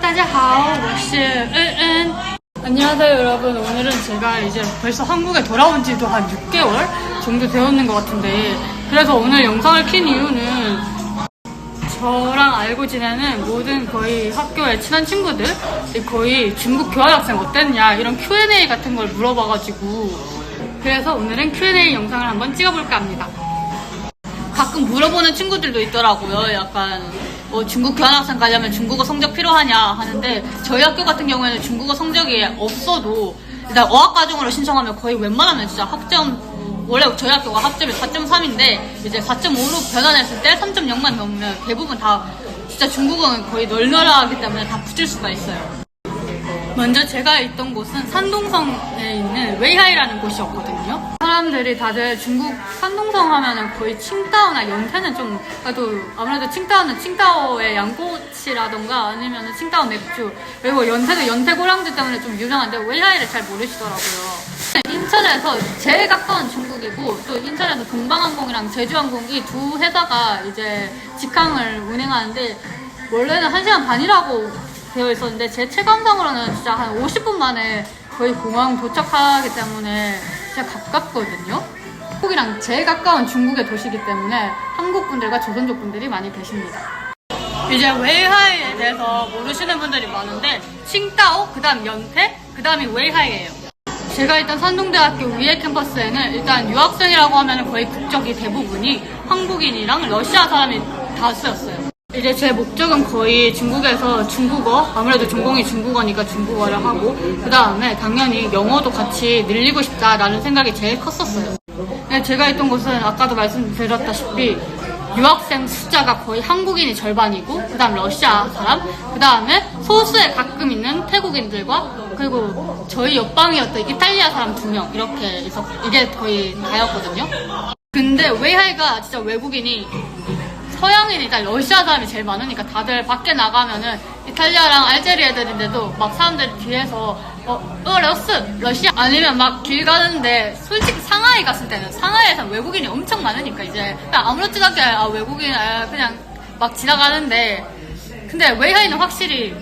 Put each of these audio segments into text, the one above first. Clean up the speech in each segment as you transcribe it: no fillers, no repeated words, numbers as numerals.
大家好，我是恩恩。 안녕하세요 여러분. 오늘은 제가 이제 벌써 한국에 돌아온 지도 한 6개월 정도 되었는 것 같은데, 그래서 오늘 영상을 킨 이유는 저랑 알고 지내는 모든 거의 학교의 친한 친구들 거의 중국 교환학생 어땠냐 이런 Q&A 같은 걸 물어봐가지고, 그래서 오늘은 Q&A 영상을 한번 찍어볼까 합니다. 가끔 물어보는 친구들도 있더라고요. 약간 중국 교환학생 가려면 중국어 성적 필요하냐 하는데, 저희 학교 같은 경우에는 중국어 성적이 없어도 일단 어학과정으로 신청하면 거의 웬만하면 진짜 학점, 원래 저희 학교가 학점이 4.3인데 이제 4.5로 변환했을 때 3.0만 넘으면 대부분 다 진짜 중국어는 거의 널널하기 때문에 다 붙일 수가 있어요. 먼저 제가 있던 곳은 산동성에 있는 웨이하이라는 곳이었거든요. 사람들이 다들 중국 산동성 하면은 거의 칭따오나 연태는 좀, 그래도 아무래도 칭따오는 칭따오의 양꼬치라던가 아니면은 칭따오 맥주, 그리고 연태도 연태 고량주 때문에 좀 유명한데 웨이하이를 잘 모르시더라고요. 인천에서 제일 가까운 중국이고, 또 인천에서 동방항공이랑 제주항공 이 두 회사가 이제 직항을 운행하는데, 원래는 1시간 반이라고 되어 있었는데 제 체감상으로는 진짜 한 50분 만에 거의 공항 도착하기 때문에 진짜 가깝거든요. 한국이랑 제일 가까운 중국의 도시이기 때문에 한국 분들과 조선족 분들이 많이 계십니다. 이제 웨이하이에 대해서 모르시는 분들이 많은데, 칭따오, 그 다음 연태, 그 다음이 웨이하이예요. 제가 있던 산동대학교 위에 캠퍼스에는 일단 유학생이라고 하면 거의 국적이 대부분이 한국인이랑 러시아 사람이 다수였어요. 이제 제 목적은 거의 중국에서 중국어, 아무래도 전공이 중국어니까 중국어를 하고, 그 다음에 당연히 영어도 같이 늘리고 싶다라는 생각이 제일 컸었어요. 근데 제가 있던 곳은 아까도 말씀드렸다시피 유학생 숫자가 거의 한국인이 절반이고, 그 다음 러시아 사람, 그 다음에 소수의 가끔 있는 태국인들과, 그리고 저희 옆방이었던 이탈리아 사람 2명, 이렇게 해서 이게 거의 다였거든요. 근데 웨이하이가 진짜 외국인이, 서양인이다 러시아 사람이 제일 많으니까 다들 밖에 나가면은 이탈리아랑 알제리 애들인데도 막 사람들 뒤에서 러시아 아니면 막 길 가는데, 솔직히 상하이 갔을 때는 상하이에서 외국인이 엄청 많으니까 이제 그냥 아무렇지도 않게 외국인 그냥 막 지나가는데, 근데 웨이하이는 확실히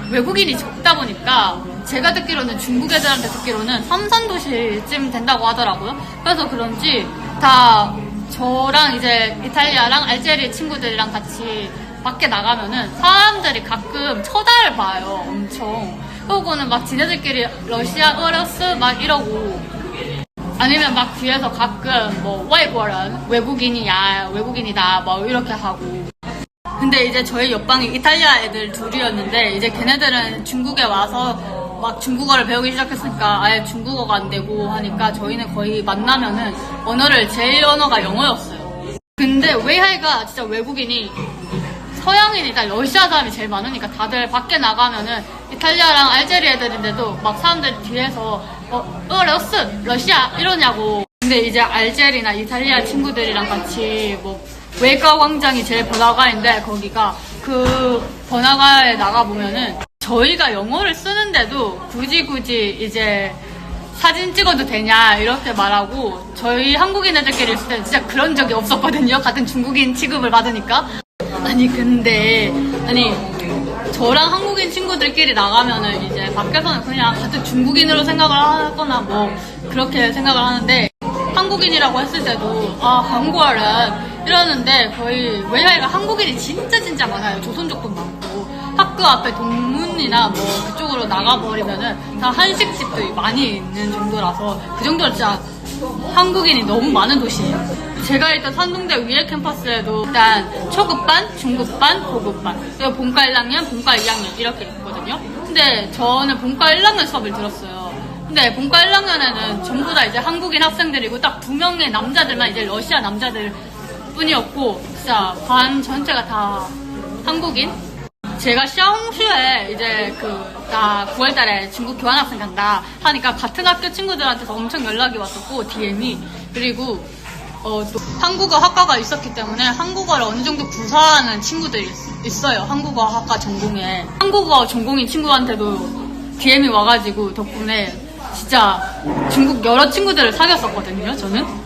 외국인이 적다 보니까 제가 듣기로는, 중국 애들한테 듣기로는 3~4도시쯤 된다고 하더라고요. 그래서 그런지 다 저랑 이제 이탈리아랑 알제리 친구들이랑 같이 밖에 나가면은 사람들이 가끔 쳐다를 봐요. 엄청. 그러고는 막 지네들끼리 러시아 어려스 막 이러고, 아니면 막 뒤에서 가끔 뭐 와이버런 외국인이야, 외국인이다 뭐 이렇게 하고. 근데 이제 저희 옆방이 이탈리아 애들 둘이었는데, 이제 걔네들은 중국에 와서 막 중국어를 배우기 시작했으니까 아예 중국어가 안 되고 하니까 저희는 거의 만나면은 언어를, 제일 언어가 영어였어요. 근데 웨이하이가 진짜 외국인이, 서양인이다 러시아 사람이 제일 많으니까 다들 밖에 나가면은 이탈리아랑 알제리 애들인데도 막 사람들 뒤에서 러시아 이러냐고. 근데 이제 알제리나 이탈리아 친구들이랑 같이 뭐 외가 광장이 제일 번화가인데, 거기가 그 번화가에 나가보면은 저희가 영어를 쓰는데도 굳이 이제 사진 찍어도 되냐 이렇게 말하고, 저희 한국인 애들끼리 있을 때 진짜 그런 적이 없었거든요. 같은 중국인 취급을 받으니까. 근데 저랑 한국인 친구들끼리 나가면은 이제 밖에서는 그냥 같은 중국인으로 생각을 하거나 뭐 그렇게 생각을 하는데, 한국인이라고 했을 때도 한국어는 이러는데, 거의 웨이하이가 한국인이 진짜 많아요. 조선족도 많고, 학교 앞에 동문이나 뭐 그쪽으로 나가버리면은 다 한식집도 많이 있는 정도라서, 그 정도로 진짜 한국인이 너무 많은 도시예요. 제가 있던 산동대 위에 캠퍼스에도 일단 초급반, 중급반, 고급반, 그리고 본과 1학년, 본과 2학년 이렇게 있거든요. 근데 저는 본과 1학년 수업을 들었어요. 근데 본과 1학년에는 전부 다 이제 한국인 학생들이고, 딱 2명의 남자들만 이제 러시아 남자들 뿐이었고, 진짜 반 전체가 다 한국인? 제가 샤옹슈에 이제 나 9월달에 중국 교환학생 간다 하니까 같은 학교 친구들한테서 엄청 연락이 왔었고, DM이. 그리고 또 한국어 학과가 있었기 때문에 한국어를 어느 정도 구사하는 친구들이 있어요. 한국어 학과 전공에. 한국어 전공인 친구한테도 DM이 와가지고 덕분에 진짜 중국 여러 친구들을 사귀었었거든요, 저는.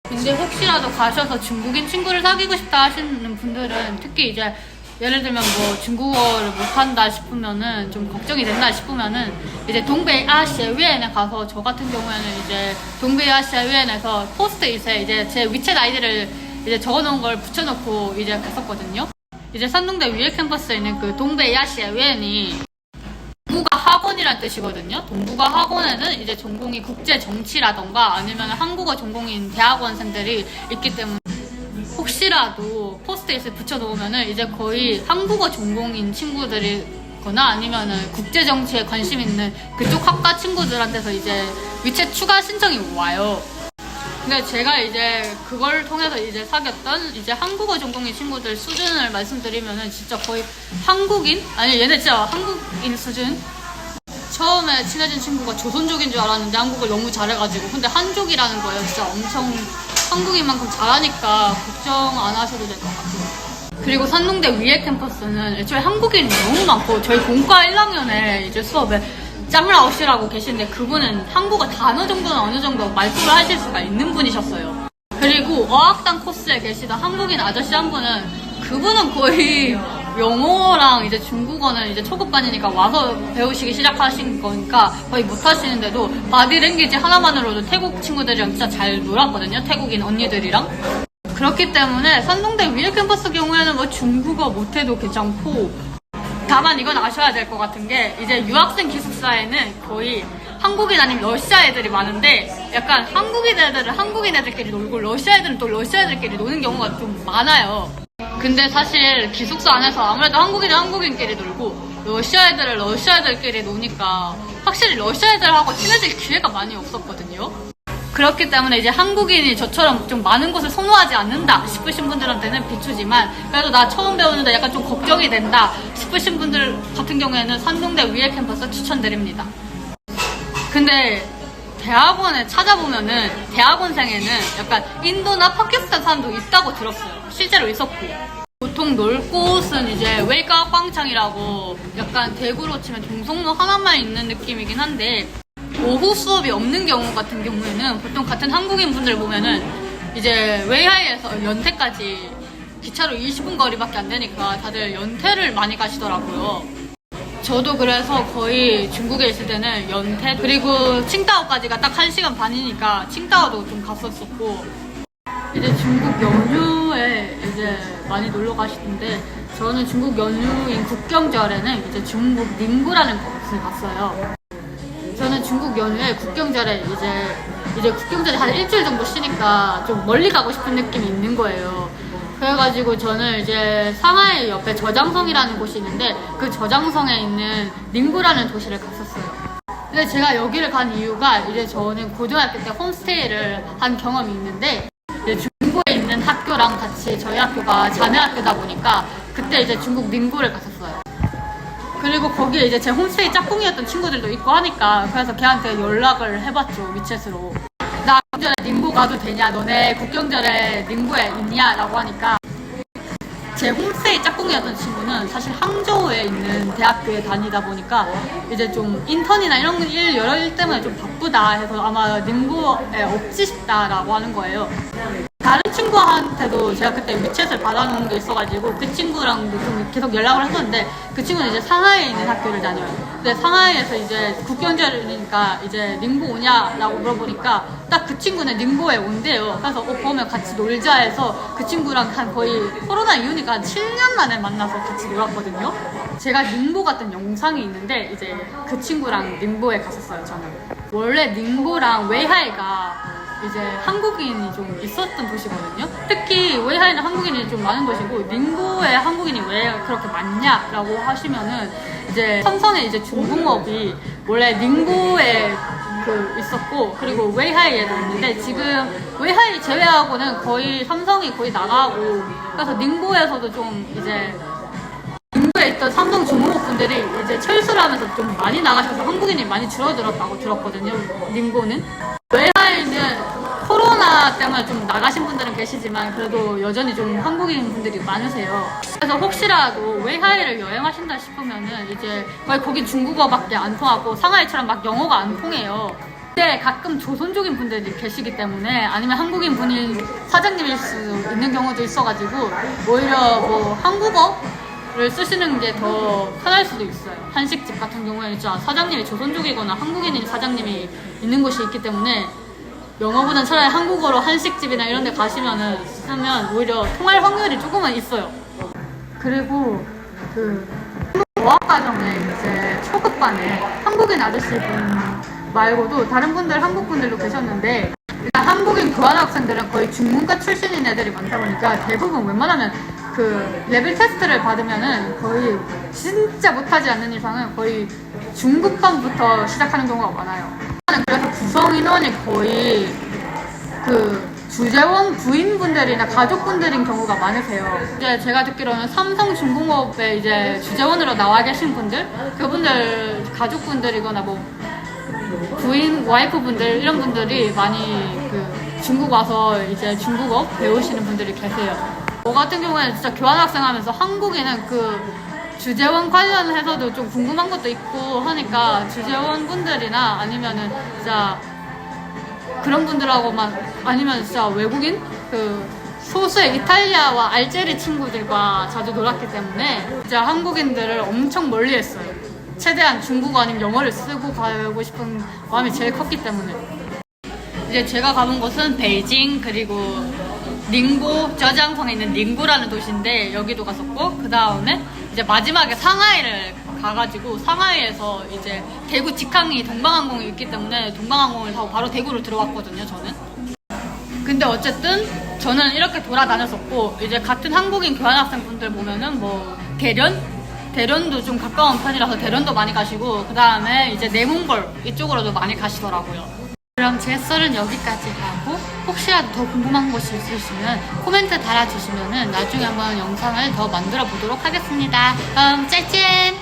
근데 혹시라도 가셔서 중국인 친구를 사귀고 싶다 하시는 분들은 특히 이제 예를 들면 뭐 중국어를 못한다 싶으면은 좀 걱정이 된다 싶으면은 이제 동베이아시아위엔에 가서 저 같은 경우에는 이제 동베이아시아위엔에서 포스트잇에 이제 제 위챗 아이디를 이제 적어놓은 걸 붙여놓고 이제 갔었거든요. 이제 산동대 위에 캠퍼스에 있는 그 동베이아시아위엔이 동북아 학원이란 뜻이거든요. 동북아 학원에는 이제 전공이 국제 정치라던가 아니면 한국어 전공인 대학원생들이 있기 때문에 혹시라도 포스트잇을 붙여놓으면은 이제 거의 한국어 전공인 친구들이거나 아니면은 국제정치에 관심 있는 그쪽 학과 친구들한테서 이제 위챗 추가 신청이 와요. 근데 제가 이제 그걸 통해서 이제 사귀었던 이제 한국어 전공인 친구들 수준을 말씀드리면은 진짜 거의 한국인? 아니 얘네 진짜 한국인 수준? 처음에 친해진 친구가 조선족인 줄 알았는데 한국을 너무 잘해가지고 근데 한족이라는 거예요. 진짜 엄청 한국인만큼 잘하니까 걱정 안 하셔도 될 것 같아요. 그리고 산동대 위에 캠퍼스는 애초에 한국인이 너무 많고 저희 본과 1학년에 이제 수업에 짱라오씨라고 계시는데 그분은 한국어 단어 정도는 어느 정도 말투를 하실 수가 있는 분이셨어요. 그리고 어학당 코스에 계시던 한국인 아저씨 한 분은 그분은 거의 영어랑 이제 중국어는 이제 초급반이니까 와서 배우시기 시작하신 거니까 거의 못하시는데도 바디랭귀지 하나만으로도 태국 친구들이랑 진짜 잘 놀았거든요. 태국인 언니들이랑. 그렇기 때문에 산동대 위에 캠퍼스 경우에는 뭐 중국어 못해도 괜찮고 다만 이건 아셔야 될 것 같은 게 이제 유학생 기숙사에는 거의 한국인 아닌 러시아 애들이 많은데 약간 한국인 애들은 한국인 애들끼리 놀고 러시아 애들은 또 러시아 애들끼리 노는 경우가 좀 많아요. 근데 사실 기숙사 안에서 아무래도 한국인은 한국인끼리 놀고 러시아 애들은 러시아 애들끼리 노니까 확실히 러시아 애들하고 친해질 기회가 많이 없었거든요. 그렇기 때문에 이제 한국인이 저처럼 좀 많은 곳을 선호하지 않는다 싶으신 분들한테는 비추지만 그래도 나 처음 배우는데 약간 좀 걱정이 된다 싶으신 분들 같은 경우에는 산동대 위에 캠퍼스 추천드립니다. 근데 대학원에 찾아보면은 대학원생에는 약간 인도나 파키스탄 사람도 있다고 들었어요. 실제로 있었고 보통 놀 곳은 이제 웨이크업 광장이라고 약간 대구로 치면 종성로 하나만 있는 느낌이긴 한데 오후 수업이 없는 경우 같은 경우에는 보통 같은 한국인 분들 보면은 이제 웨이하이에서 연태까지 기차로 20분 거리밖에 안 되니까 다들 연태를 많이 가시더라고요. 저도 그래서 거의 중국에 있을 때는 연태 그리고 칭다오까지가 딱 1시간 반이니까 칭다오도 좀 갔었었고 이제 중국 연휴에 이제 많이 놀러 가시던데 저는 중국 연휴인 국경절에는 이제 중국 닝구라는 곳을 갔어요. 저는 중국 연휴에 국경절에 이제 국경절에 한 일주일 정도 쉬니까 좀 멀리 가고 싶은 느낌이 있는 거예요. 그래가지고 저는 이제 상하이 옆에 저장성이라는 곳이 있는데 그 저장성에 있는 닝구라는 도시를 갔었어요. 근데 제가 여기를 간 이유가 이제 저는 고등학교 때 홈스테이를 한 경험이 있는데 이제 중국에 있는 학교랑 같이 저희 학교가 자매 학교다 보니까 그때 이제 중국 닝구를 갔었어요. 그리고 거기에 이제 제 홈스테이 짝꿍이었던 친구들도 있고 하니까 그래서 걔한테 연락을 해봤죠. 위챗으로. 나 국경절에 닝구 가도 되냐? 너네 국경절에 닝구에 있냐? 라고 하니까 제 홈스테이 짝꿍이었던 친구는 사실 항저우에 있는 대학교에 다니다 보니까 이제 좀 인턴이나 이런 여러 일 때문에 좀 바쁘다 해서 아마 닝구에 없지 싶다라고 하는 거예요. 다른 친구한테도 제가 그때 위챗을 받아놓은 게 있어가지고 그 친구랑도 좀 계속 연락을 했었는데 그 친구는 이제 상하이에 있는 학교를 다녀요. 근데 상하이에서 이제 국경절이니까 이제 닝고 오냐라고 물어보니까 딱 그 친구는 닝고에 온대요. 그래서 그러면 같이 놀자 해서 그 친구랑 한 거의 코로나 이후니까 한 7년 만에 만나서 같이 놀았거든요. 제가 닝보 갔던 영상이 있는데 이제 그 친구랑 닝보에 갔었어요. 저는 원래 닝보랑 웨이하이가 이제 한국인이 좀 있었던 도시거든요. 특히 웨이하이는 한국인이 좀 많은 도시고 닝고에 한국인이 왜 그렇게 많냐라고 하시면은 이제 삼성에 이제 중공업이 원래 닝고에 있었고 그리고 웨이하이에도 있는데 지금 웨이하이 제외하고는 거의 삼성이 거의 나가고 그래서 닝고에서도 좀 이제 닝고에 있던 삼성 중공업 분들이 이제 철수를 하면서 좀 많이 나가셔서 한국인이 많이 줄어들었다고 들었거든요. 닝고는. 웨이하이는 코로나 때문에 좀 나가신 분들은 계시지만 그래도 여전히 좀 한국인 분들이 많으세요. 그래서 혹시라도 웨이하이를 여행하신다 싶으면은 이제 거의 거긴 중국어밖에 안 통하고 상하이처럼 막 영어가 안 통해요. 근데 가끔 조선족인 분들이 계시기 때문에 아니면 한국인 분이 사장님일 수 있는 경우도 있어가지고 오히려 뭐 한국어 한국어를 쓰시는 게 더 편할 수도 있어요. 한식집 같은 경우에는 진짜 사장님이 조선족이거나 한국인인 사장님이 있는 곳이 있기 때문에 영어보단 차라리 한국어로 한식집이나 이런 데 가시면은 하면 오히려 통할 확률이 조금은 있어요. 그리고 그 어학과정에 이제 초급반에 한국인 아저씨분 말고도 다른 분들 한국 분들도 계셨는데 일단 한국인 교환학생들은 거의 중문과 출신인 애들이 많다 보니까 대부분 웬만하면 그 레벨 테스트를 받으면은 거의 진짜 못하지 않는 이상은 거의 중급반부터 시작하는 경우가 많아요. 그래서 구성 인원이 거의 그 주재원 부인분들이나 가족분들인 경우가 많으세요. 이제 제가 듣기로는 삼성중공업에 이제 주재원으로 나와 계신 분들, 그분들 가족분들이거나 뭐 부인, 와이프분들 이런 분들이 많이 그 중국 와서 이제 중국어 배우시는 분들이 계세요. 저 같은 경우에는 진짜 교환학생 하면서 한국에는 그 주재원 관련해서도 좀 궁금한 것도 있고 하니까 주재원 분들이나 아니면은 진짜 그런 분들하고만 아니면 진짜 외국인 그 소수의 이탈리아와 알제리 친구들과 자주 놀았기 때문에 진짜 한국인들을 엄청 멀리했어요. 최대한 중국어 아니면 영어를 쓰고 가고 싶은 마음이 제일 컸기 때문에. 이제 제가 가본 곳은 베이징 그리고 닝고, 저장성에 있는 닝고라는 도시인데 여기도 갔었고 그 다음에 이제 마지막에 상하이를 가가지고 상하이에서 이제 대구 직항이 동방항공이 있기 때문에 동방항공을 타고 바로 대구로 들어왔거든요, 저는. 근데 어쨌든 저는 이렇게 돌아다녔었고 이제 같은 한국인 교환학생분들 보면은 뭐 대련도 좀 가까운 편이라서 대련도 많이 가시고 그 다음에 이제 내몽골 이쪽으로도 많이 가시더라고요. 그럼 제 썰은 여기까지 하고 혹시라도 더 궁금한 것이 있으시면 코멘트 달아주시면은 나중에 한번 영상을 더 만들어 보도록 하겠습니다. 그럼 짤짤!